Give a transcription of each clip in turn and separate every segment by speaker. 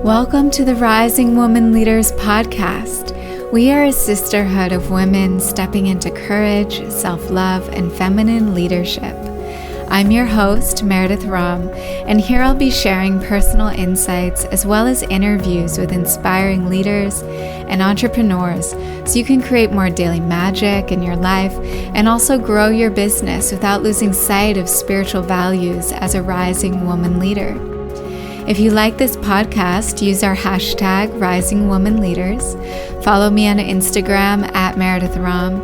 Speaker 1: Welcome to the Rising Woman Leaders podcast. We are a sisterhood of women stepping into courage, self-love, and feminine leadership. I'm your host, Meredith Rom, and here I'll be sharing personal insights as well as interviews with inspiring leaders and entrepreneurs so you can create more daily magic in your life and also grow your business without losing sight of spiritual values as a rising woman leader. If you like this podcast, use our hashtag Rising Woman Leaders, follow me on Instagram at Meredith Rom,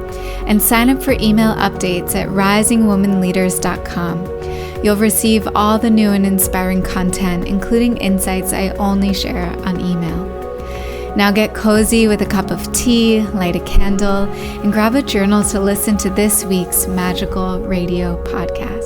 Speaker 1: and sign up for email updates at risingwomanleaders.com. You'll receive all the new and inspiring content, including insights I only share on email. Now get cozy with a cup of tea, light a candle, and grab a journal to listen to this week's magical radio podcast.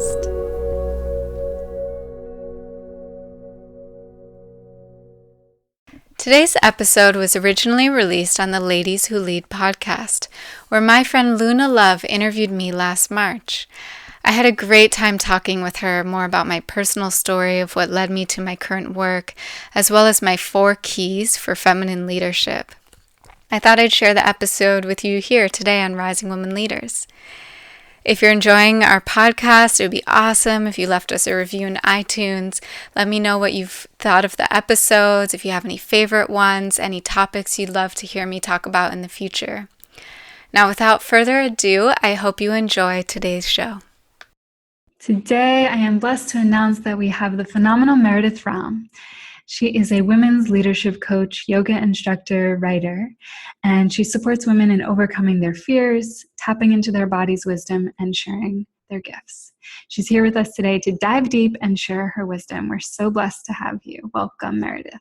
Speaker 1: Today's episode was originally released on the Ladies Who Lead podcast, where my friend Luna Love interviewed me last March. I had a great time talking with her more about my personal story of what led me to my current work, as well as my 4 keys for feminine leadership. I thought I'd share the episode with you here today on Rising Women Leaders. If you're enjoying our podcast, it would be awesome if you left us a review in iTunes. Let me know what you've thought of the episodes, if you have any favorite ones, any topics you'd love to hear me talk about in the future. Now, without further ado, I hope you enjoy today's show. Today, I am blessed to announce that we have the phenomenal Meredith Rom. She is a women's leadership coach, yoga instructor, writer, and she supports women in overcoming their fears, tapping into their body's wisdom, and sharing their gifts. She's here with us today to dive deep and share her wisdom. We're so blessed to have you. Welcome, Meredith.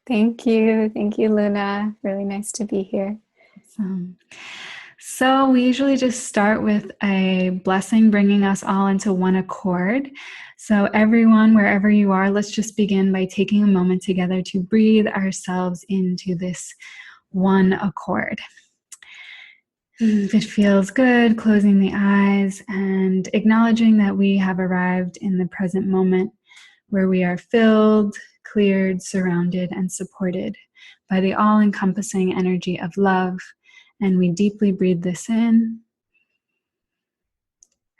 Speaker 2: Thank you. Thank you, Luna. Really nice to be here.
Speaker 1: Awesome. So we usually just start with a blessing, bringing us all into one accord. So everyone, wherever you are, let's just begin by taking a moment together to breathe ourselves into this one accord. If it feels good, closing the eyes and acknowledging that we have arrived in the present moment where we are filled, cleared, surrounded, and supported by the all-encompassing energy of love. And we deeply breathe this in.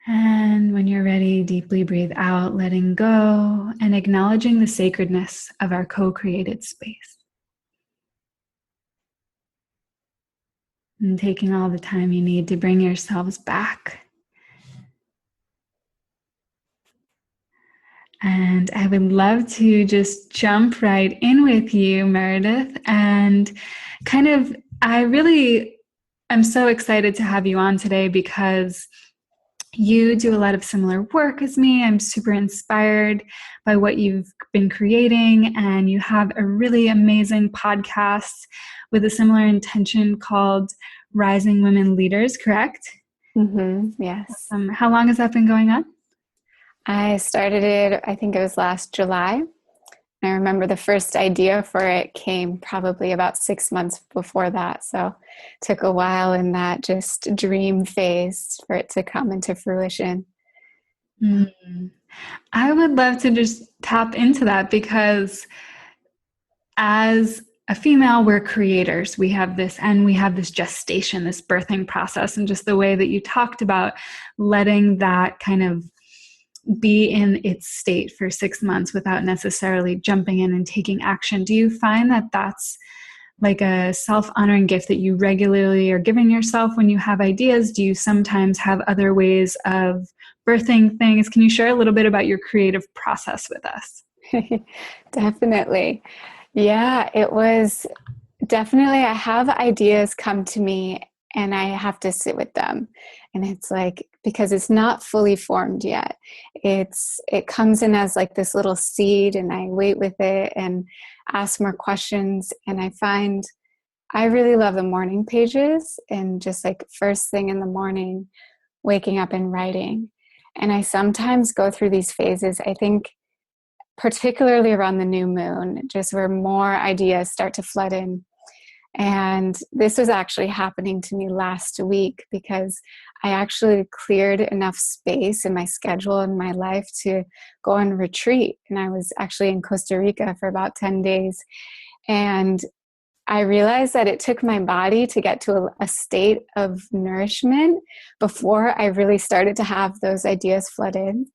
Speaker 1: And when you're ready, deeply breathe out, letting go and acknowledging the sacredness of our co-created space. And taking all the time you need to bring yourselves back. And I would love to just jump right in with you, Meredith, and I'm so excited to have you on today because you do a lot of similar work as me. I'm super inspired by what you've been creating, and you have a really amazing podcast with a similar intention called Rising Women Leaders, correct?
Speaker 2: Mm-hmm. Yes.
Speaker 1: How long has that been going on?
Speaker 2: I started it, I think it was last July. I remember the first idea for it came probably about 6 months before that. So it took a while in that just dream phase for it to come into fruition.
Speaker 1: I would love to just tap into that because as a female, we're creators. We have this gestation, this birthing process, and just the way that you talked about letting that kind of be in its state for 6 months without necessarily jumping in and taking action. Do you find that that's like a self-honoring gift that you regularly are giving yourself when you have ideas? Do you sometimes have other ways of birthing things? Can you share a little bit about your creative process with us?
Speaker 2: Definitely. Yeah, it was definitely, I have ideas come to me and I have to sit with them. And it's like, because it's not fully formed yet. It comes in as like this little seed, and I wait with it and ask more questions. And I find I really love the morning pages and just like first thing in the morning, waking up and writing. And I sometimes go through these phases, I think particularly around the new moon, just where more ideas start to flood in. And this was actually happening to me last week because I actually cleared enough space in my schedule and my life to go on retreat. And I was actually in Costa Rica for about 10 days. And I realized that it took my body to get to a state of nourishment before I really started to have those ideas flood in.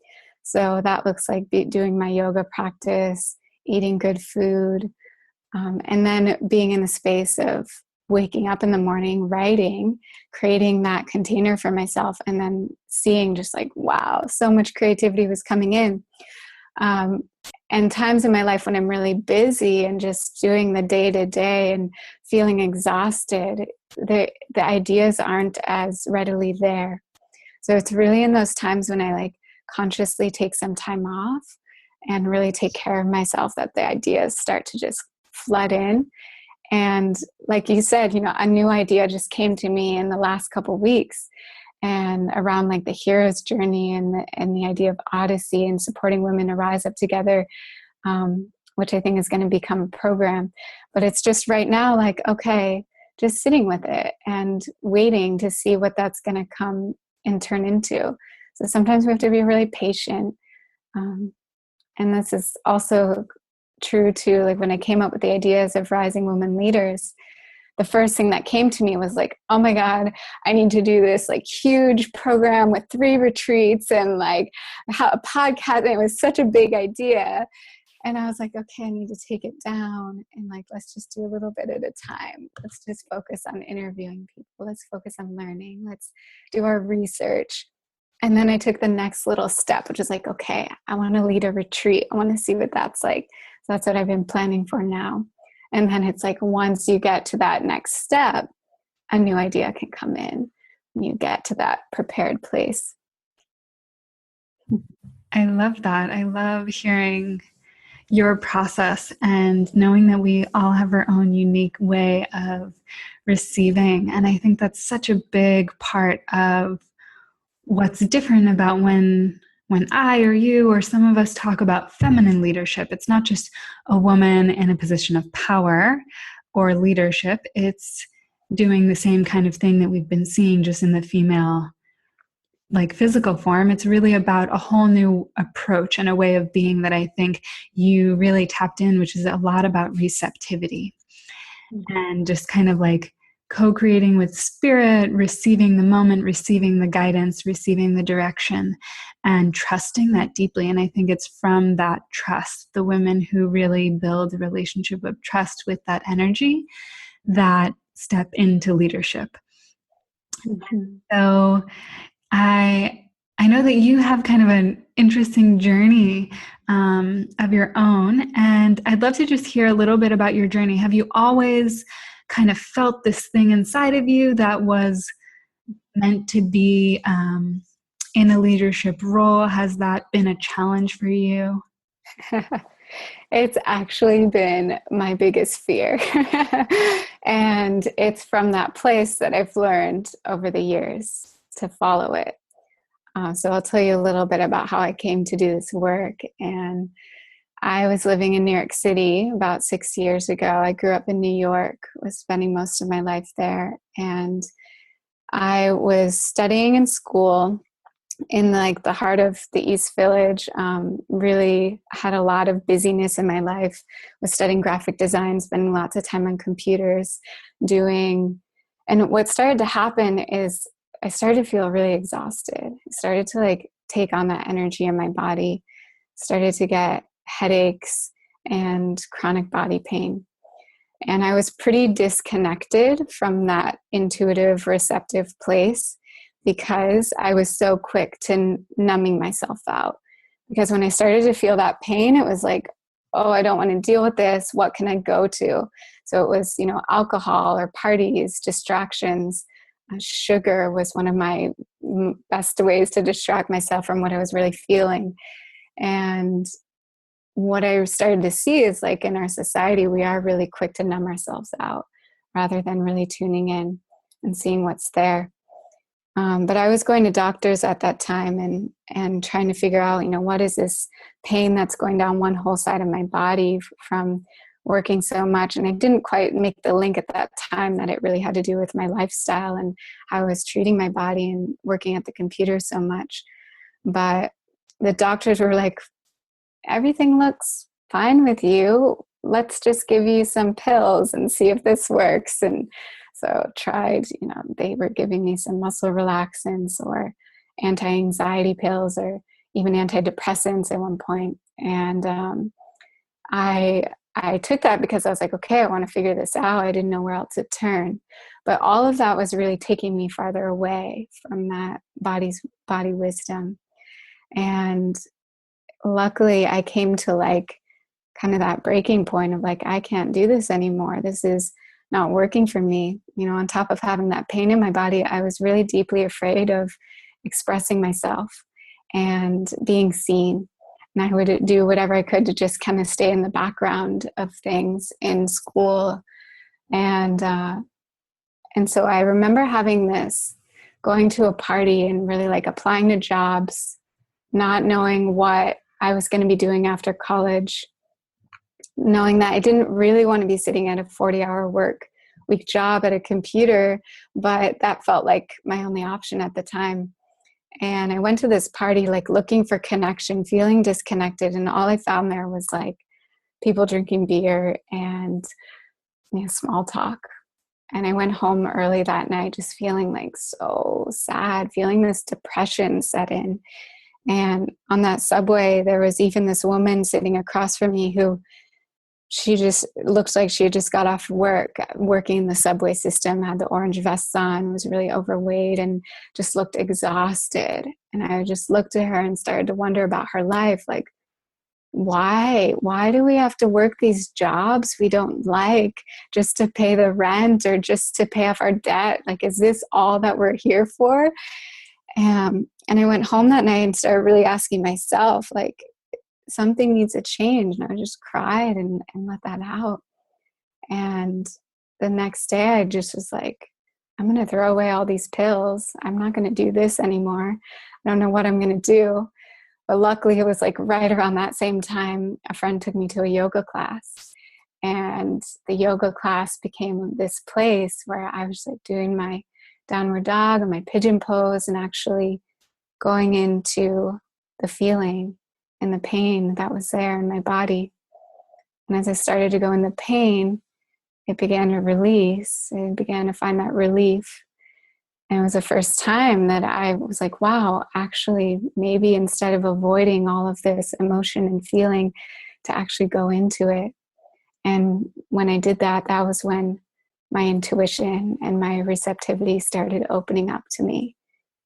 Speaker 2: So that looks like doing my yoga practice, eating good food, and then being in the space of waking up in the morning, writing, creating that container for myself, and then seeing just like, wow, so much creativity was coming in. And times in my life when I'm really busy and just doing the day to day and feeling exhausted, the ideas aren't as readily there. So it's really in those times when I like consciously take some time off and really take care of myself that the ideas start to just flood in. And like you said, a new idea just came to me in the last couple of weeks, and around like the hero's journey and the idea of Odyssey and supporting women to rise up together, which I think is going to become a program. But it's just right now, like, okay, just sitting with it and waiting to see what that's going to come and turn into. So sometimes we have to be really patient. And this is also true too, like when I came up with the ideas of rising women leaders, the first thing that came to me was like, oh my God, I need to do this like huge program with 3 retreats and like a podcast. And it was such a big idea. And I was like, okay, I need to take it down and like, let's just do a little bit at a time. Let's just focus on interviewing people. Let's focus on learning. Let's do our research. And then I took the next little step, which is like, okay, I want to lead a retreat. I want to see what that's like. So that's what I've been planning for now. And then it's like, once you get to that next step, a new idea can come in. You get to that prepared place.
Speaker 3: I love that. I love hearing your process and knowing that we all have our own unique way of receiving. And I think that's such a big part of what's different about when I or you or some of us talk about feminine leadership. It's not just a woman in a position of power or leadership. It's doing the same kind of thing that we've been seeing just in the female like physical form. It's really about a whole new approach and a way of being that I think you really tapped in, which is a lot about receptivity and just kind of like co-creating with spirit, receiving the moment, receiving the guidance, receiving the direction, and trusting that deeply. And I think it's from that trust, the women who really build a relationship of trust with that energy, that step into leadership. Mm-hmm. So I know that you have kind of an interesting journey of your own, and I'd love to just hear a little bit about your journey. Have you always kind of felt this thing inside of you that was meant to be in a leadership role? Has that been a challenge for you?
Speaker 2: It's actually been my biggest fear. And it's from that place that I've learned over the years to follow it. So I'll tell you a little bit about how I came to do this work. And I was living in New York City about 6 years ago. I grew up in New York, was spending most of my life there. And I was studying in school in like the heart of the East Village. Really had a lot of busyness in my life. Was studying graphic design, spending lots of time on computers, and what started to happen is I started to feel really exhausted. I started to like take on that energy in my body, started to get headaches and chronic body pain. And I was pretty disconnected from that intuitive, receptive place because I was so quick to numbing myself out. Because when I started to feel that pain, it was like, oh, I don't want to deal with this. What can I go to? So it was, alcohol or parties, distractions. Sugar was one of my best ways to distract myself from what I was really feeling. And what I started to see is like in our society, we are really quick to numb ourselves out rather than really tuning in and seeing what's there. But I was going to doctors at that time and trying to figure out, what is this pain that's going down one whole side of my body from working so much. And I didn't quite make the link at that time that it really had to do with my lifestyle and how I was treating my body and working at the computer so much. But the doctors were like, everything looks fine with you. Let's just give you some pills and see if this works. And so tried, they were giving me some muscle relaxants or anti-anxiety pills or even antidepressants at one point. And I took that because I was like, okay, I want to figure this out. I didn't know where else to turn. But all of that was really taking me farther away from that body wisdom. And luckily I came to like kind of that breaking point of like, I can't do this anymore. This is not working for me. On top of having that pain in my body, I was really deeply afraid of expressing myself and being seen. And I would do whatever I could to just kind of stay in the background of things in school. And so I remember having this, going to a party and really like applying to jobs, not knowing what I was going to be doing after college, knowing that I didn't really want to be sitting at a 40-hour work week job at a computer, but that felt like my only option at the time. And I went to this party, like looking for connection, feeling disconnected. And all I found there was like people drinking beer and small talk. And I went home early that night, just feeling like so sad, feeling this depression set in. And on that subway, there was even this woman sitting across from me who she just looked like she had just got off work, working the subway system, had the orange vests on, was really overweight and just looked exhausted. And I just looked at her and started to wonder about her life. Like, why do we have to work these jobs we don't like just to pay the rent or just to pay off our debt? Like, is this all that we're here for? And I went home that night and started really asking myself, like, something needs to change. And I just cried and let that out. And the next day I just was like, I'm going to throw away all these pills. I'm not going to do this anymore. I don't know what I'm going to do. But luckily it was like right around that same time, a friend took me to a yoga class. And the yoga class became this place where I was like doing my downward dog and my pigeon pose and actually going into the feeling and the pain that was there in my body. And as I started to go in the pain, it began to release. It began to find that relief. And it was the first time that I was like, wow, actually, maybe instead of avoiding all of this emotion and feeling, to actually go into it. And when I did that, that was when my intuition and my receptivity started opening up to me.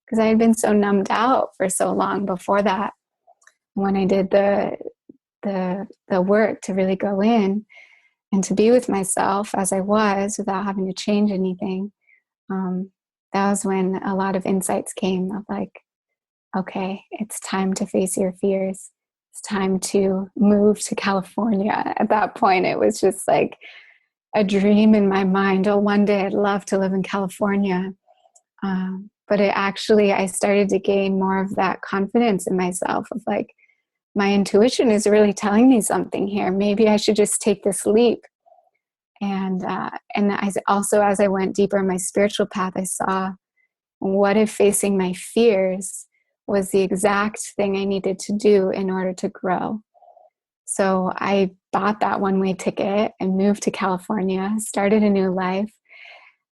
Speaker 2: Because I had been so numbed out for so long before that. When I did the work to really go in and to be with myself as I was without having to change anything, that was when a lot of insights came of like, okay, it's time to face your fears. It's time to move to California. At that point, it was just like a dream in my mind. Oh, one day I'd love to live in California. But I started to gain more of that confidence in myself of like, my intuition is really telling me something here. Maybe I should just take this leap. And I also, as I went deeper in my spiritual path, I saw, what if facing my fears was the exact thing I needed to do in order to grow? So I bought that one-way ticket and moved to California, started a new life.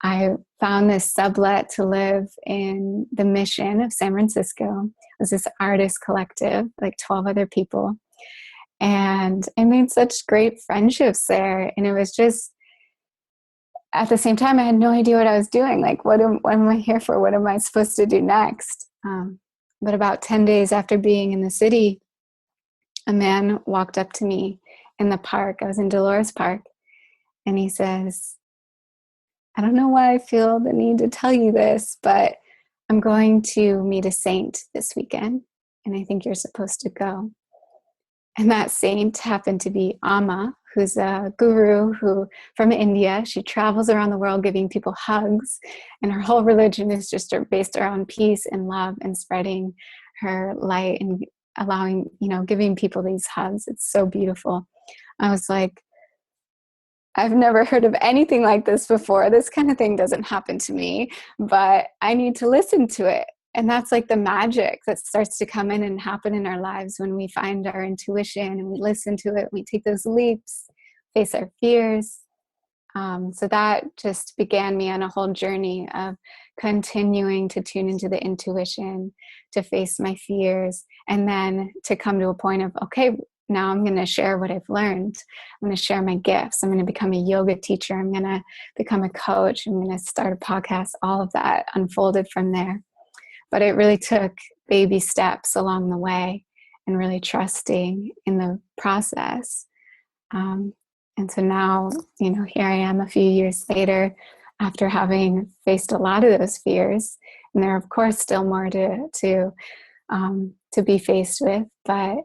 Speaker 2: I found this sublet to live in the Mission of San Francisco. It was this artist collective, like 12 other people. And I made such great friendships there. And it was just, at the same time, I had no idea what I was doing. Like, what am I here for? What am I supposed to do next? But about 10 days after being in the city, a man walked up to me in the park. I was in Dolores Park. And he says, I don't know why I feel the need to tell you this, but I'm going to meet a saint this weekend, and I think you're supposed to go. And that saint happened to be Amma, who's a guru from India. She travels around the world giving people hugs, and her whole religion is just based around peace and love and spreading her light and allowing, giving people these hugs. It's so beautiful. I was like, I've never heard of anything like this before. This kind of thing doesn't happen to me, but I need to listen to it. And that's like the magic that starts to come in and happen in our lives when we find our intuition and we listen to it. We take those leaps, face our fears. So that just began me on a whole journey of continuing to tune into the intuition, to face my fears, and then to come to a point of, okay, now I'm going to share what I've learned. I'm going to share my gifts. I'm going to become a yoga teacher. I'm going to become a coach. I'm going to start a podcast. All of that unfolded from there. But it really took baby steps along the way and really trusting in the process. And so now, here I am a few years later after having faced a lot of those fears. And there are, of course, still more to be faced with. But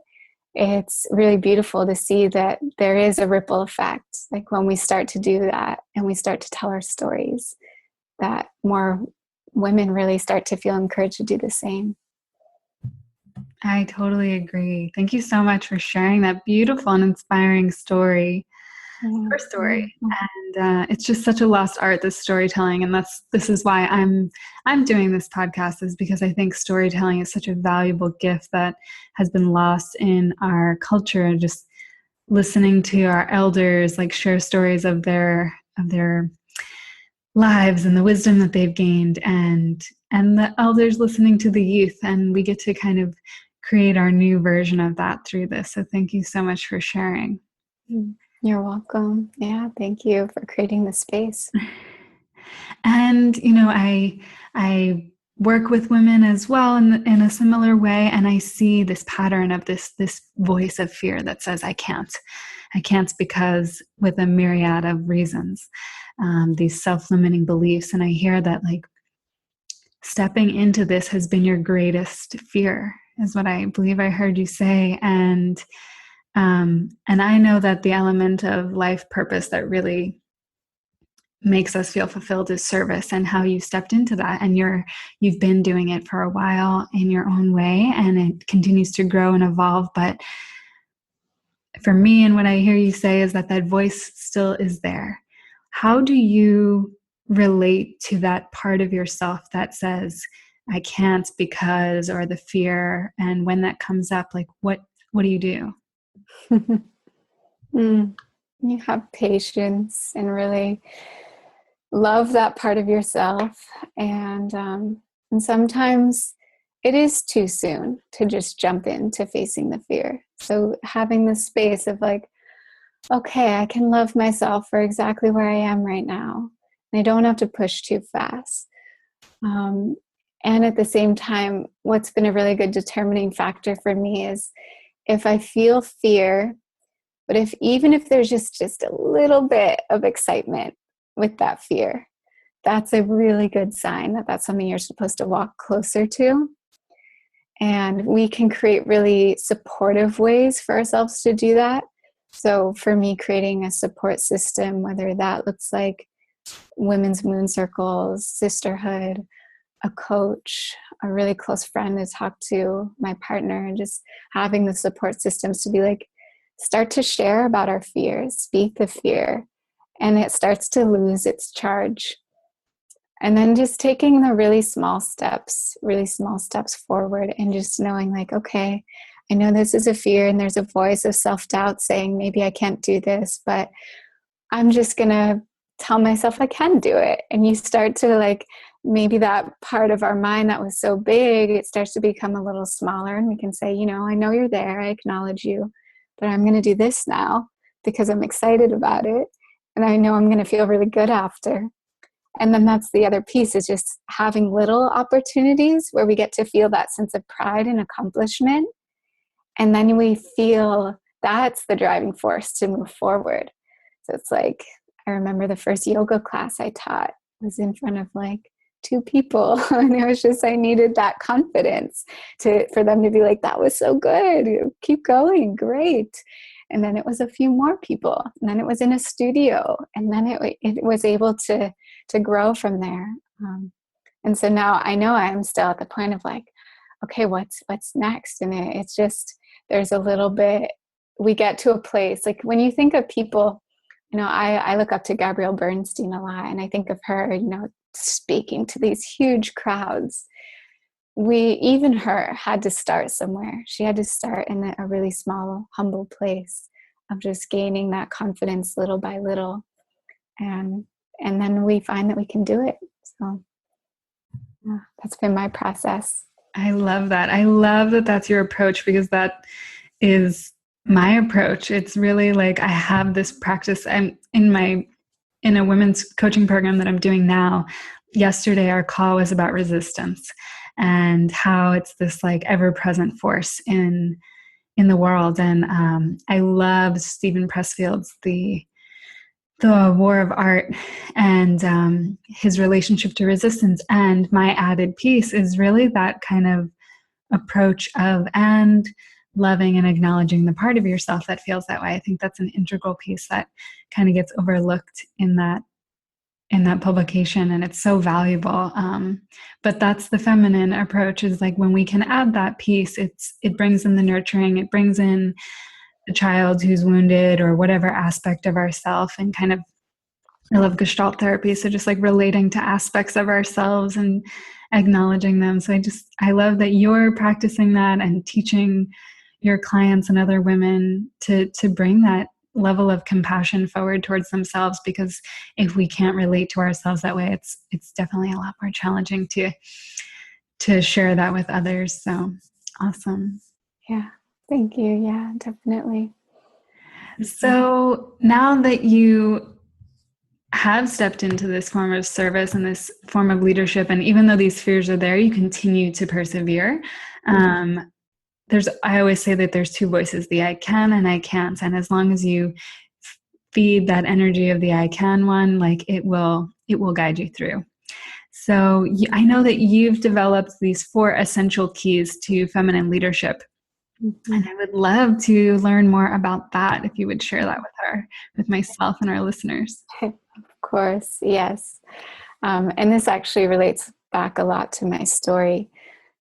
Speaker 2: it's really beautiful to see that there is a ripple effect. Like when we start to do that and we start to tell our stories, that more women really start to feel encouraged to do the same.
Speaker 3: I totally agree. Thank you so much for sharing that beautiful and inspiring story. Her story, and it's just such a lost art, this storytelling, and this is why I'm doing this podcast, is because I think storytelling is such a valuable gift that has been lost in our culture. Just listening to our elders like share stories of their lives and the wisdom that they've gained, and the elders listening to the youth, and we get to kind of create our new version of that through this. So thank you so much for sharing.
Speaker 2: You're welcome. Yeah, thank you for creating the space.
Speaker 3: And I work with women as well in a similar way, and I see this pattern of this voice of fear that says I can't because, with a myriad of reasons, these self-limiting beliefs. And I hear that like stepping into this has been your greatest fear, is what I believe I heard you say. And I know that the element of life purpose that really makes us feel fulfilled is service, and how you stepped into that, and you've been doing it for a while in your own way, and it continues to grow and evolve. But for me, and what I hear you say is that voice still is there. How do you relate to that part of yourself that says I can't because, or the fear? And when that comes up, like what do you do?
Speaker 2: You have patience and really love that part of yourself. And sometimes it is too soon to just jump into facing the fear. So having the space of like, okay, I can love myself for exactly where I am right now. And I don't have to push too fast. And at the same time, what's been a really good determining factor for me is if I feel fear, but even if there's just a little bit of excitement with that fear, that's a really good sign that that's something you're supposed to walk closer to. And we can create really supportive ways for ourselves to do that. So for me, creating a support system, whether that looks like women's moon circles, sisterhood, a coach, a really close friend to talk to, my partner, and just having the support systems to be like, start to share about our fears, speak the fear, and it starts to lose its charge. And then just taking the really small steps forward, and just knowing like, okay, I know this is a fear and there's a voice of self-doubt saying maybe I can't do this, but I'm just going to tell myself I can do it. And you start to like, maybe that part of our mind that was so big, it starts to become a little smaller, and we can say, I know you're there, I acknowledge you, but I'm going to do this now because I'm excited about it. And I know I'm going to feel really good after. And then that's the other piece, is just having little opportunities where we get to feel that sense of pride and accomplishment. And then we feel that's the driving force to move forward. So it's like, I remember the first yoga class I taught was in front of like 2 people. And it was just, I needed that confidence for them to be like, that was so good. Keep going. Great. And then it was a few more people. And then it was in a studio. And then it was able to grow from there. And so now I know I'm still at the point of like, okay, what's next? And it's just, there's a little bit, we get to a place, like when you think of people I look up to Gabrielle Bernstein a lot, and I think of her, speaking to these huge crowds. Even her had to start somewhere. She had to start in a really small, humble place of just gaining that confidence little by little. And then we find that we can do it. So yeah, that's been my process.
Speaker 3: I love that. I love that that's your approach, because that is my approach. It's really like I have this practice. I'm in a women's coaching program that I'm doing now. Yesterday, our call was about resistance and how it's this like ever-present force in the world. And I love Stephen Pressfield's the War of Art and his relationship to resistance. And my added piece is really that kind of approach of and loving and acknowledging the part of yourself that feels that way. I think that's an integral piece that kind of gets overlooked in that publication, and it's so valuable. But that's the feminine approach, is like when we can add that piece, it brings in the nurturing, it brings in the child who's wounded or whatever aspect of ourself, and kind of, I love Gestalt therapy, so just like relating to aspects of ourselves and acknowledging them. So I love that you're practicing that and teaching your clients and other women to bring that level of compassion forward towards themselves, because if we can't relate to ourselves that way, it's definitely a lot more challenging to share that with others. So awesome.
Speaker 2: Yeah. Thank you. Yeah, definitely.
Speaker 3: So now that you have stepped into this form of service and this form of leadership, and even though these fears are there, you continue to persevere. I always say that there's two voices, the I can and I can't. And as long as you feed that energy of the I can one, like it will guide you through. So I know that you've developed these 4 essential keys to feminine leadership. Mm-hmm. And I would love to learn more about that, if you would share that with myself and our listeners.
Speaker 2: Of course, yes. And this actually relates back a lot to my story.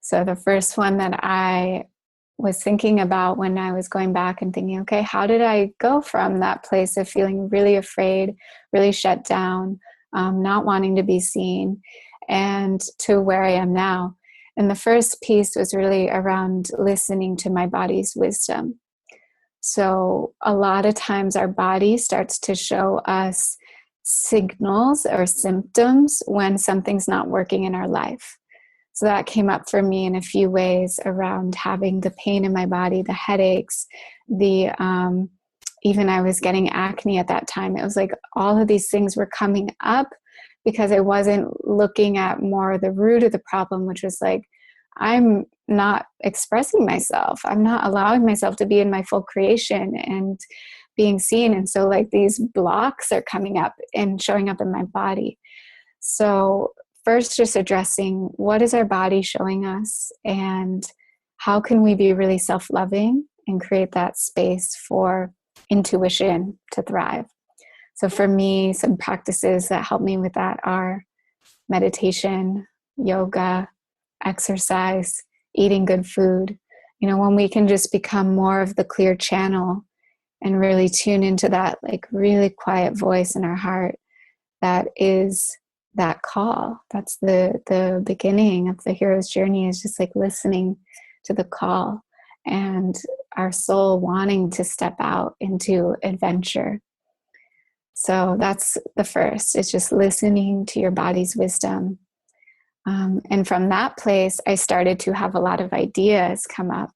Speaker 2: So the first one that I was thinking about when I was going back and thinking, okay, how did I go from that place of feeling really afraid, really shut down, not wanting to be seen, and to where I am now? And the first piece was really around listening to my body's wisdom. So a lot of times our body starts to show us signals or symptoms when something's not working in our life. So that came up for me in a few ways around having the pain in my body, the headaches, even I was getting acne at that time. It was like all of these things were coming up because I wasn't looking at more the root of the problem, which was like, I'm not expressing myself. I'm not allowing myself to be in my full creation and being seen. And so like these blocks are coming up and showing up in my body. So first, just addressing what is our body showing us and how can we be really self-loving and create that space for intuition to thrive. So for me, some practices that help me with that are meditation, yoga, exercise, eating good food. When we can just become more of the clear channel and really tune into that like really quiet voice in our heart, that is that call. That's the beginning of the hero's journey, is just like listening to the call and our soul wanting to step out into adventure. So that's the first. It's just listening to your body's wisdom. And from that place, I started to have a lot of ideas come up,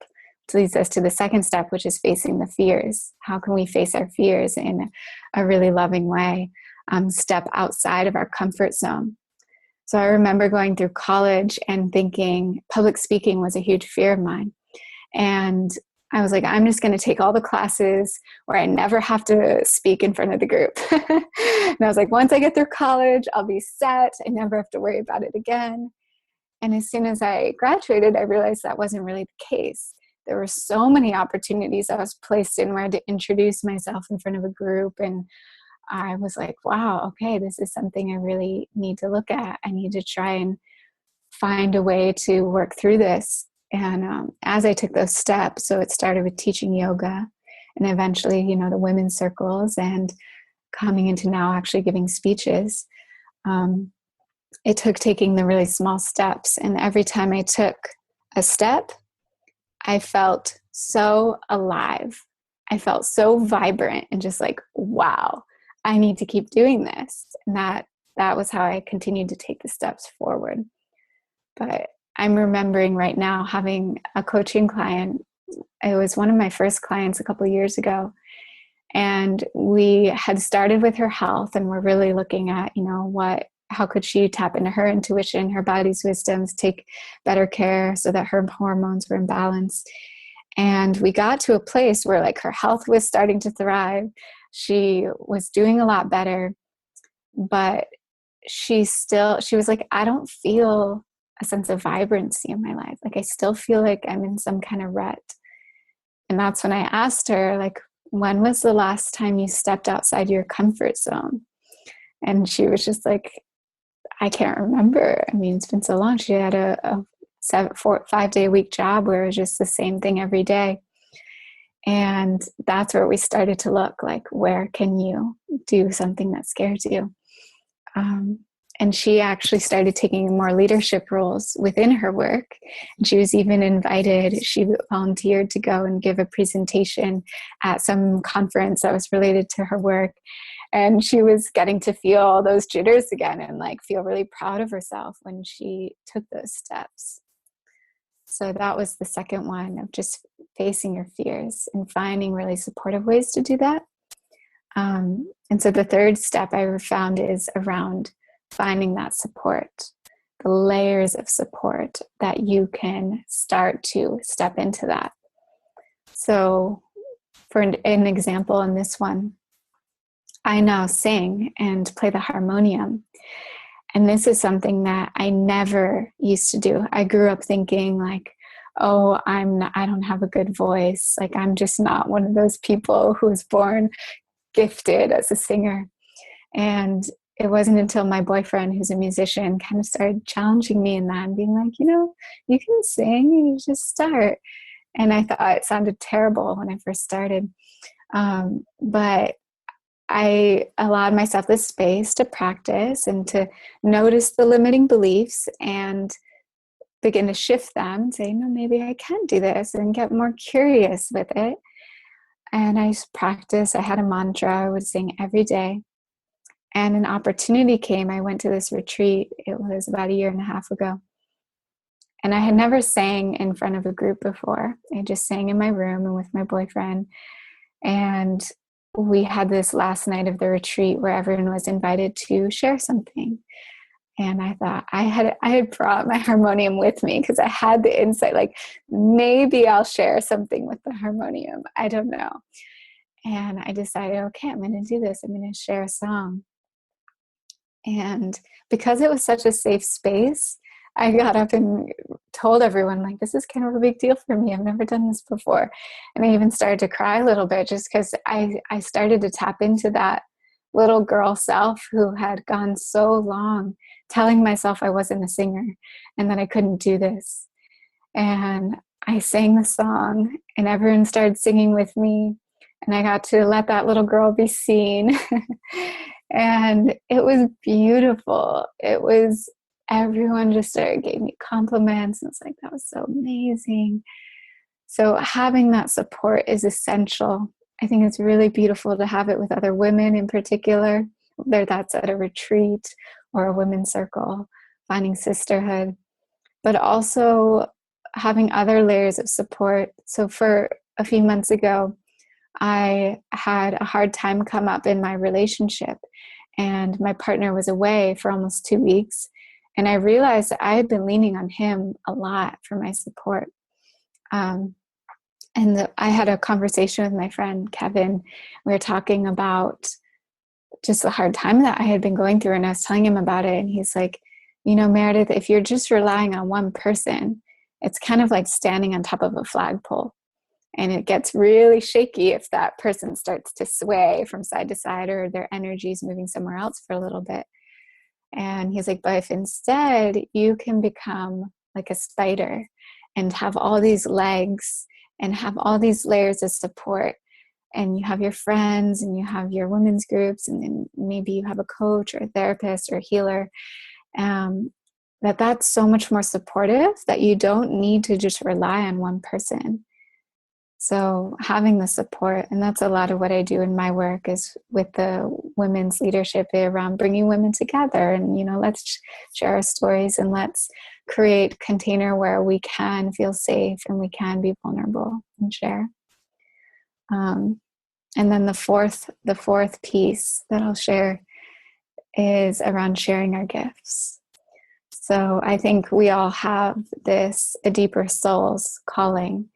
Speaker 2: which leads us to the second step, which is facing the fears. How can we face our fears in a really loving way? Step outside of our comfort zone. So I remember going through college and thinking public speaking was a huge fear of mine. And I was like, I'm just going to take all the classes where I never have to speak in front of the group. And I was like, once I get through college, I'll be set. I never have to worry about it again. And as soon as I graduated, I realized that wasn't really the case. There were so many opportunities I was placed in where I had to introduce myself in front of a group. And I was like, wow, okay, this is something I really need to look at. I need to try and find a way to work through this. And as I took those steps, so it started with teaching yoga and eventually, the women's circles and coming into now actually giving speeches, it took taking the really small steps. And every time I took a step, I felt so alive. I felt so vibrant and just like, wow, I need to keep doing this. And that was how I continued to take the steps forward. But I'm remembering right now having a coaching client. It was one of my first clients a couple of years ago. And we had started with her health, and we're really looking at, how could she tap into her intuition, her body's wisdoms, take better care so that her hormones were in balance. And we got to a place where like her health was starting to thrive. She was doing a lot better, but she was like, I don't feel a sense of vibrancy in my life. Like I still feel like I'm in some kind of rut. And that's when I asked her, like, when was the last time you stepped outside your comfort zone? And she was just like, I can't remember. I mean, it's been so long. She had a 5-day-a-week job where it was just the same thing every day. And that's where we started to look like, where can you do something that scares you? And she actually started taking more leadership roles within her work. And she was even invited, she volunteered to go and give a presentation at some conference that was related to her work. And she was getting to feel all those jitters again and like feel really proud of herself when she took those steps. So that was the second one, of just facing your fears and finding really supportive ways to do that. And so the third step I found is around finding that support, the layers of support that you can start to step into that. So for an example in this one, I now sing and play the harmonium. And this is something that I never used to do. I grew up thinking like, oh, I don't have a good voice. Like I'm just not one of those people who was born gifted as a singer. And it wasn't until my boyfriend, who's a musician, kind of started challenging me in that and being like, you can sing, you just start. And I thought it sounded terrible when I first started. But I allowed myself the space to practice and to notice the limiting beliefs and begin to shift them, say, no, maybe I can do this, and get more curious with it. And I practiced. I had a mantra I would sing every day. And an opportunity came. I went to this retreat. It was about 1.5 years ago. And I had never sang in front of a group before. I just sang in my room and with my boyfriend. And we had this last night of the retreat where everyone was invited to share something. And I thought I had brought my harmonium with me because I had the insight, like maybe I'll share something with the harmonium. I don't know. And I decided, okay, I'm going to do this. I'm going to share a song. And because it was such a safe space, I got up and told everyone, like, this is kind of a big deal for me. I've never done this before. And I even started to cry a little bit just because I started to tap into that little girl self who had gone so long telling myself I wasn't a singer and that I couldn't do this. And I sang the song and everyone started singing with me. And I got to let that little girl be seen. And it was beautiful. Everyone just gave me compliments. And it's like, that was so amazing. So having that support is essential. I think it's really beautiful to have it with other women in particular, whether that's at a retreat or a women's circle, finding sisterhood, but also having other layers of support. So for a few months ago, I had a hard time come up in my relationship, and my partner was away for almost 2 weeks. And I realized that I had been leaning on him a lot for my support. I had a conversation with my friend, Kevin. We were talking about just the hard time that I had been going through, and I was telling him about it. And he's like, Meredith, if you're just relying on one person, it's kind of like standing on top of a flagpole. And it gets really shaky if that person starts to sway from side to side or their energy is moving somewhere else for a little bit. And he's like, but if instead you can become like a spider and have all these legs and have all these layers of support, and you have your friends and you have your women's groups, and then maybe you have a coach or a therapist or a healer, that's so much more supportive that you don't need to just rely on one person. So having the support, and that's a lot of what I do in my work, is with the women's leadership around bringing women together, and let's share our stories, and let's create a container where we can feel safe and we can be vulnerable and share. And then the fourth piece that I'll share is around sharing our gifts. So I think we all have a deeper soul's calling.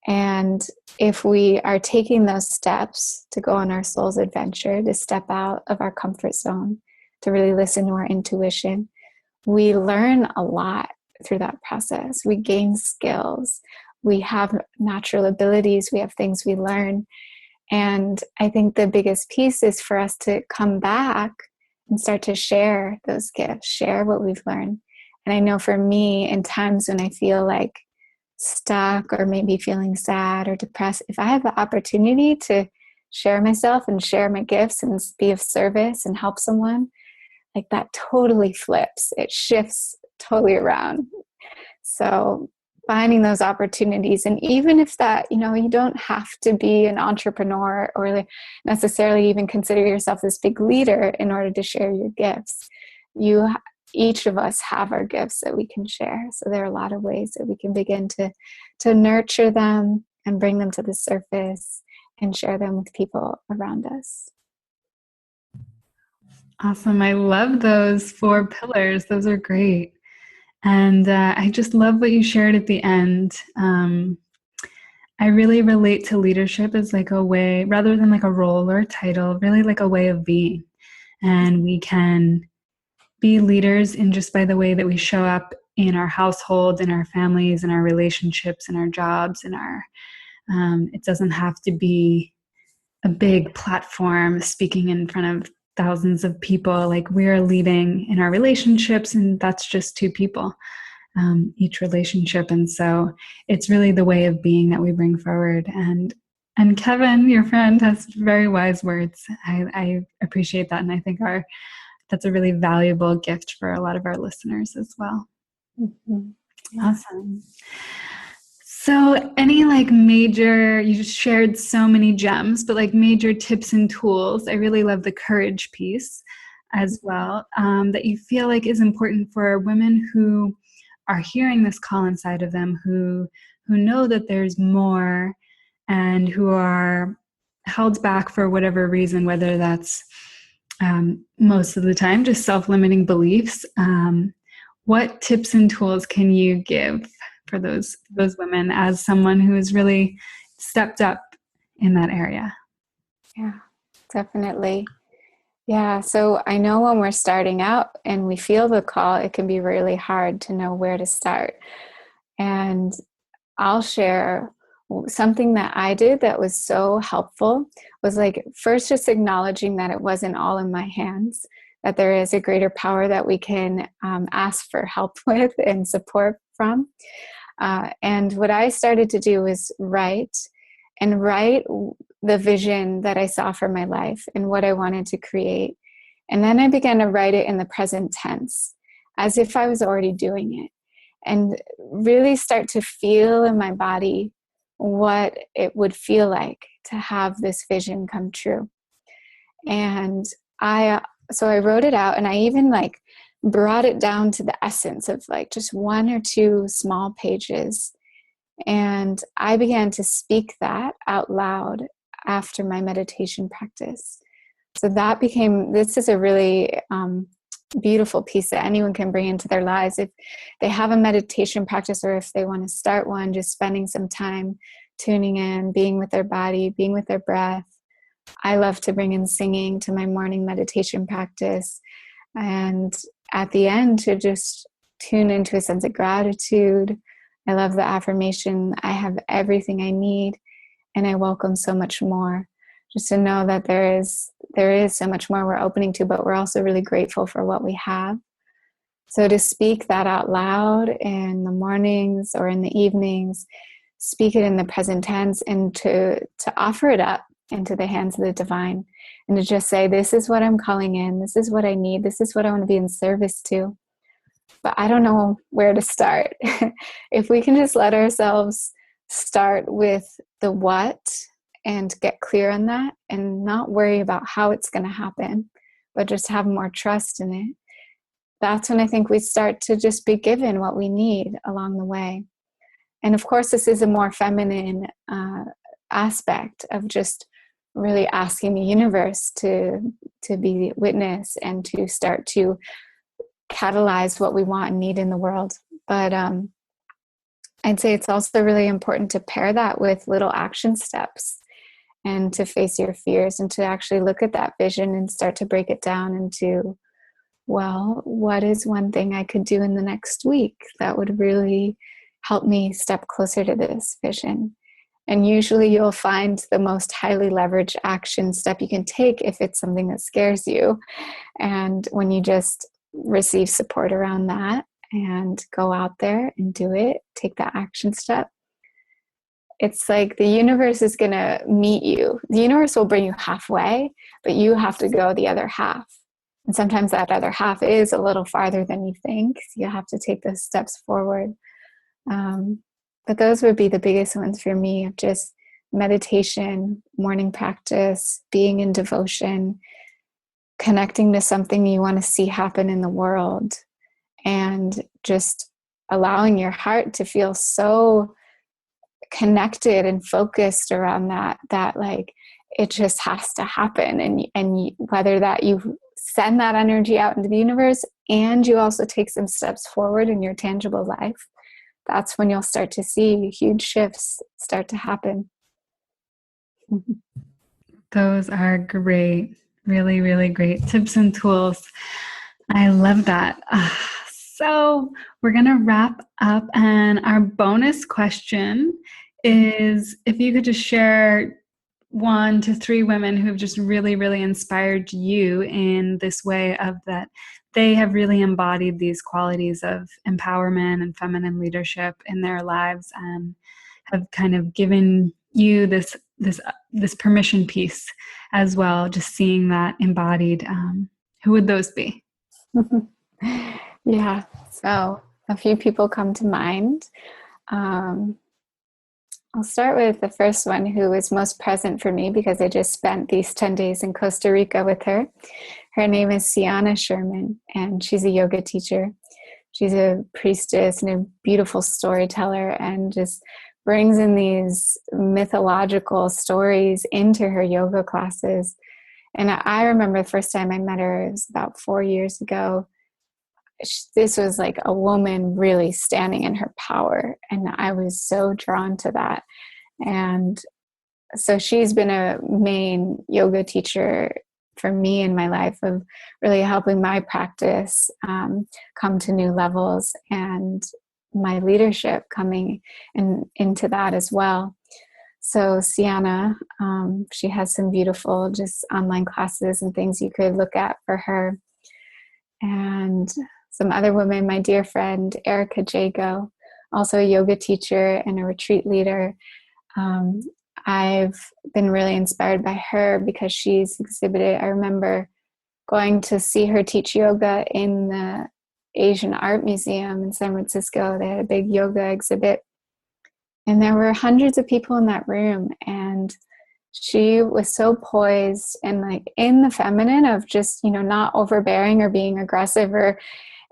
Speaker 2: And if we are taking those steps to go on our soul's adventure, to step out of our comfort zone, to really listen to our intuition, we learn a lot through that process. We gain skills. We have natural abilities. We have things we learn. And I think the biggest piece is for us to come back and start to share those gifts, share what we've learned. And I know for me, in times when I feel like stuck or maybe feeling sad or depressed, if I have the opportunity to share myself and share my gifts and be of service and help someone, like that totally flips. It shifts totally around. So finding those opportunities, and even if that, you don't have to be an entrepreneur or necessarily even consider yourself this big leader in order to share your gifts. Each of us have our gifts that we can share. So there are a lot of ways that we can begin to nurture them and bring them to the surface and share them with people around us.
Speaker 3: Awesome. I love those 4 pillars. Those are great. And I just love what you shared at the end. I really relate to leadership as like a way, rather than like a role or a title, really like a way of being. And we can be leaders in just by the way that we show up in our household, in our families, in our relationships, in our jobs, it doesn't have to be a big platform speaking in front of thousands of people. Like, we're leading in our relationships, and that's just 2 people, each relationship. And so it's really the way of being that we bring forward. And Kevin, your friend, has very wise words. I appreciate that. And I think that's a really valuable gift for a lot of our listeners as well.
Speaker 2: Mm-hmm.
Speaker 3: Awesome. So any major, you just shared so many gems, but major tips and tools. I really love the courage piece as well, that you feel like is important for women who are hearing this call inside of them, who know that there's more, and who are held back for whatever reason, whether that's most of the time just self-limiting beliefs. What tips and tools can you give for those women as someone who has really stepped up in that area?
Speaker 2: Yeah, definitely. Yeah, so I know when we're starting out and we feel the call, it can be really hard to know where to start. And I'll share something that I did that was so helpful was first just acknowledging that it wasn't all in my hands, that there is a greater power that we can ask for help with and support from. And what I started to do was write the vision that I saw for my life and what I wanted to create. And then I began to write it in the present tense, as if I was already doing it, and really start to feel in my body what it would feel like to have this vision come true. And so I wrote it out, and I even brought it down to the essence of just 1 or 2 small pages. And I began to speak that out loud after my meditation practice. So this is a really beautiful piece that anyone can bring into their lives. If they have a meditation practice, or if they want to start one, just spending some time tuning in, being with their body, being with their breath. I love to bring in singing to my morning meditation practice. And at the end, to just tune into a sense of gratitude. I love the affirmation, I have everything I need, and I welcome so much more. Just to know that there is so much more we're opening to, but we're also really grateful for what we have. So to speak that out loud in the mornings or in the evenings, speak it in the present tense, and to offer it up into the hands of the divine, and to just say, this is what I'm calling in. This is what I need. This is what I want to be in service to. But I don't know where to start. If we can just let ourselves start with the what and get clear on that and not worry about how it's going to happen, but just have more trust in it, that's when I think we start to just be given what we need along the way. And of course, this is a more feminine aspect of just really asking the universe to be the witness and to start to catalyze what we want and need in the world. But I'd say it's also really important to pair that with little action steps and to face your fears and to actually look at that vision and start to break it down into, well, what is one thing I could do in the next week that would really help me step closer to this vision? And usually you'll find the most highly leveraged action step you can take if it's something that scares you. And when you just receive support around that and go out there and do it, take that action step, it's like the universe is going to meet you. The universe will bring you halfway, but you have to go the other half. And sometimes that other half is a little farther than you think. So you have to take those steps forward. But those would be the biggest ones for me, of just meditation, morning practice, being in devotion, connecting to something you want to see happen in the world, and just allowing your heart to feel so connected and focused around that like it just has to happen. And whether that you send that energy out into the universe and you also take some steps forward in your tangible life, that's when you'll start to see huge shifts start to happen.
Speaker 3: Those are great. Really, really great tips and tools. I love that. So we're going to wrap up, and our bonus question is if you could just share 1 to 3 women who have just really, really inspired you in this way of that they have really embodied these qualities of empowerment and feminine leadership in their lives and have kind of given you this permission piece as well, just seeing that embodied. Who would those be?
Speaker 2: Yeah, so a few people come to mind. I'll start with the first one who was most present for me because I just spent these 10 days in Costa Rica with her. Her name is Sienna Sherman, and she's a yoga teacher. She's a priestess and a beautiful storyteller, and just brings in these mythological stories into her yoga classes. And I remember the first time I met her, it was about 4 years ago. This was like a woman really standing in her power, and I was so drawn to that. And so she's been a main yoga teacher for me in my life, of really helping my practice come to new levels, and my leadership coming into that as well. So Sienna, she has some beautiful just online classes and things you could look at for her. And some other women, my dear friend Erica Jago, also a yoga teacher and a retreat leader. I've been really inspired by her because she's exhibited. I remember going to see her teach yoga in the Asian Art Museum in San Francisco. They had a big yoga exhibit, and there were hundreds of people in that room, and she was so poised and like in the feminine of just, not overbearing or being aggressive or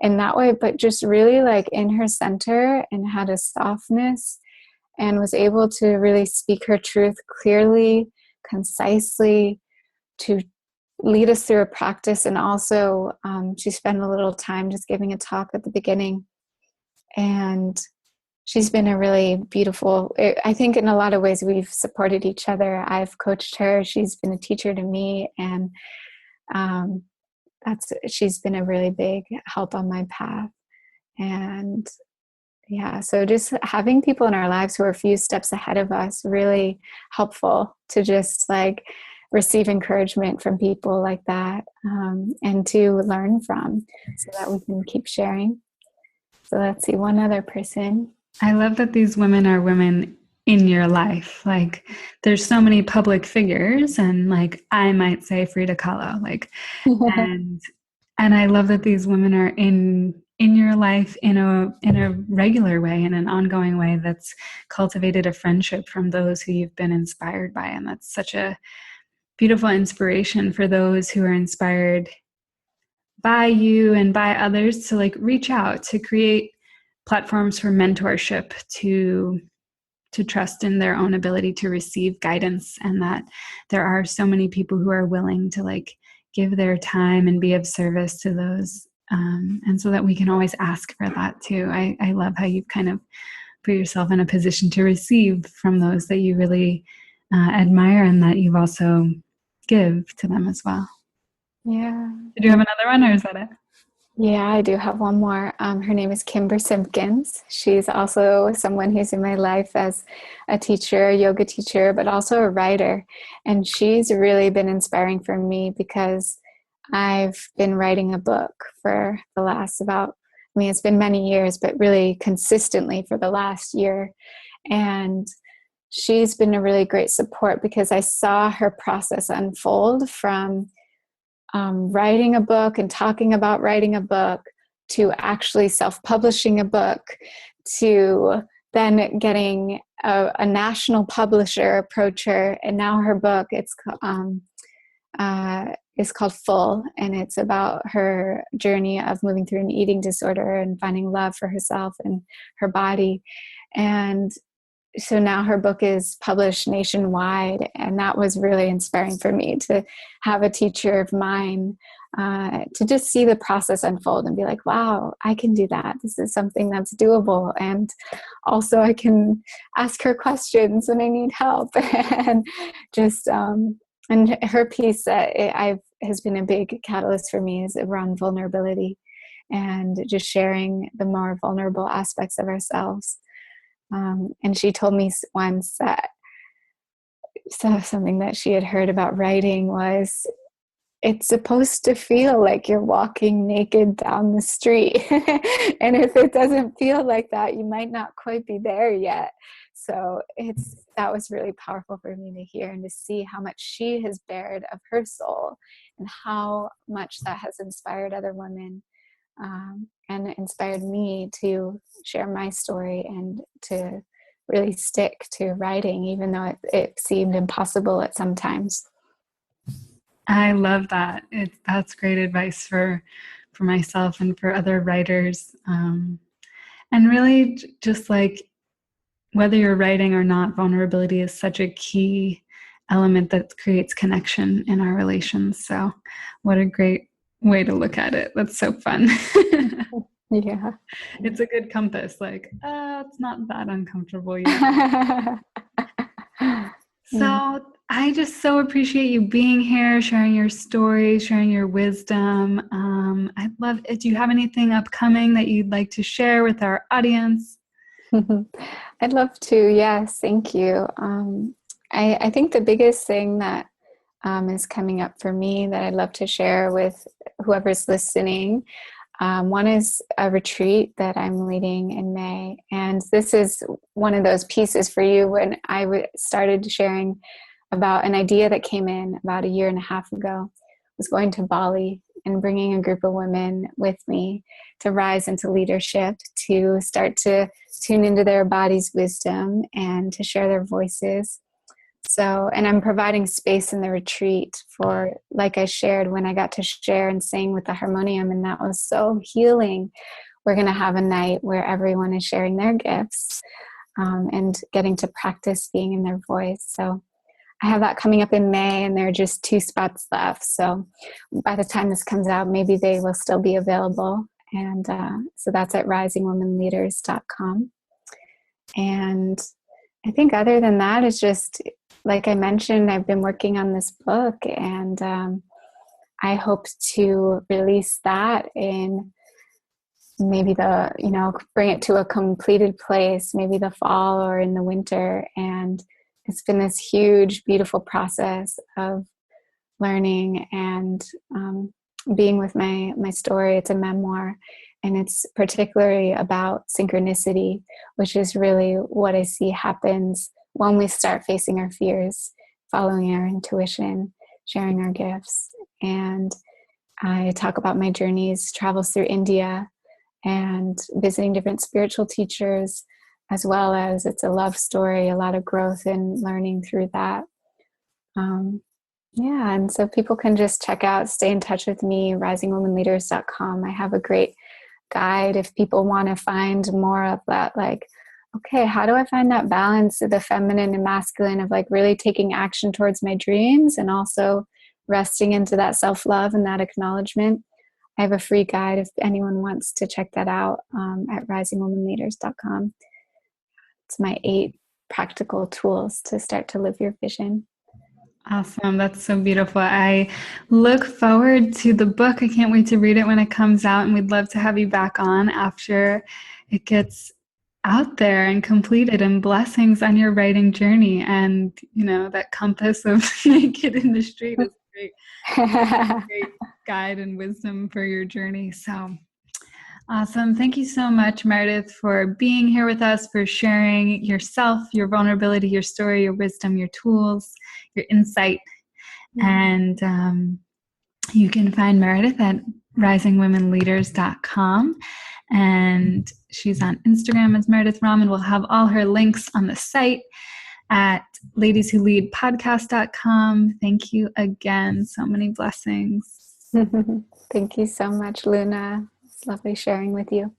Speaker 2: in that way, but just really like in her center, and had a softness and was able to really speak her truth clearly, concisely, to lead us through a practice. And also she spent a little time just giving a talk at the beginning. And she's been a really beautiful, I think in a lot of ways we've supported each other. I've coached her. She's been a teacher to me. And she's been a really big help on my path. And yeah, so just having people in our lives who are a few steps ahead of us, really helpful to just like receive encouragement from people like that, and to learn from, so that we can keep sharing. So let's see, one other person.
Speaker 3: I love that these women are women in your life. Like there's so many public figures, and like I might say Frida Kahlo, like, and I love that these women are in your life in a regular way, in an ongoing way, that's cultivated a friendship from those who you've been inspired by. And that's such a beautiful inspiration for those who are inspired by you and by others to like reach out, to create platforms for mentorship, to trust in their own ability to receive guidance, and that there are so many people who are willing to like give their time and be of service to those, and so that we can always ask for that too. I love how you've kind of put yourself in a position to receive from those that you really admire, and that you've also give to them as well.
Speaker 2: Yeah.
Speaker 3: Did you have another one, or is that it?
Speaker 2: Yeah, I do have one more. Her name is Kimber Simpkins. She's also someone who's in my life as a teacher, a yoga teacher, but also a writer. And she's really been inspiring for me because I've been writing a book for the last it's been many years, but really consistently for the last year. And she's been a really great support because I saw her process unfold from writing a book and talking about writing a book to actually self-publishing a book to then getting a national publisher approach her. And now her book, is called Full, and it's about her journey of moving through an eating disorder and finding love for herself and her body. And so now her book is published nationwide, and that was really inspiring for me to have a teacher of mine to just see the process unfold and be like, wow, I can do that. This is something that's doable. And also I can ask her questions when I need help. And just, and her piece that has been a big catalyst for me is around vulnerability and just sharing the more vulnerable aspects of ourselves. And she told me once that something that she had heard about writing was, it's supposed to feel like you're walking naked down the street. And if it doesn't feel like that, you might not quite be there yet. So that was really powerful for me to hear and to see how much she has bared of her soul and how much that has inspired other women. And it inspired me to share my story and to really stick to writing, even though it seemed impossible at some times.
Speaker 3: I love that. That's great advice for myself and for other writers. And really just like whether you're writing or not, vulnerability is such a key element that creates connection in our relations. So what a great way to look at it. That's so fun.
Speaker 2: Yeah.
Speaker 3: It's a good compass. Like, it's not that uncomfortable yet. So I just so appreciate you being here, sharing your story, sharing your wisdom. I'd love, do you have anything upcoming that you'd like to share with our audience?
Speaker 2: I'd love to. Yes. Thank you. I think the biggest thing that is coming up for me that I'd love to share with whoever's listening. One is a retreat that I'm leading in May. And this is one of those pieces for you when I started sharing about an idea that came in about a year and a half ago. I was going to Bali and bringing a group of women with me to rise into leadership, to start to tune into their body's wisdom and to share their voices. So, and I'm providing space in the retreat for, like I shared when I got to share and sing with the harmonium, and that was so healing. We're going to have a night where everyone is sharing their gifts and getting to practice being in their voice. So I have that coming up in May, and there are just 2 spots left. So by the time this comes out, maybe they will still be available. And so that's at risingwomenleaders.com. And I think other than that, it's just, like I mentioned, I've been working on this book, and I hope to release that in maybe bring it to a completed place, maybe the fall or in the winter. And it's been this huge, beautiful process of learning and being with my story. It's a memoir, and it's particularly about synchronicity, which is really what I see happens when we start facing our fears, following our intuition, sharing our gifts. And I talk about my journeys, travels through India, and visiting different spiritual teachers, as well as it's a love story, a lot of growth and learning through that. Yeah, and so people can just check out, stay in touch with me, risingwomanleaders.com. I have a great guide if people want to find more of that, like, okay, how do I find that balance of the feminine and masculine, of like really taking action towards my dreams and also resting into that self-love and that acknowledgement. I have a free guide if anyone wants to check that out at risingwomanleaders.com. It's my 8 practical tools to start to live your vision.
Speaker 3: Awesome. That's so beautiful. I look forward to the book. I can't wait to read it when it comes out, and we'd love to have you back on after it gets out there and completed, and blessings on your writing journey. And, that compass of naked in the street is great. Great guide and wisdom for your journey. So awesome. Thank you so much, Meredith, for being here with us, for sharing yourself, your vulnerability, your story, your wisdom, your tools, your insight. And you can find Meredith at risingwomanleaders.com. And she's on Instagram as Meredith Rom, and we'll have all her links on the site at ladieswholeadpodcast.com. Thank you again. So many blessings.
Speaker 2: Thank you so much, Luna. It's lovely sharing with you.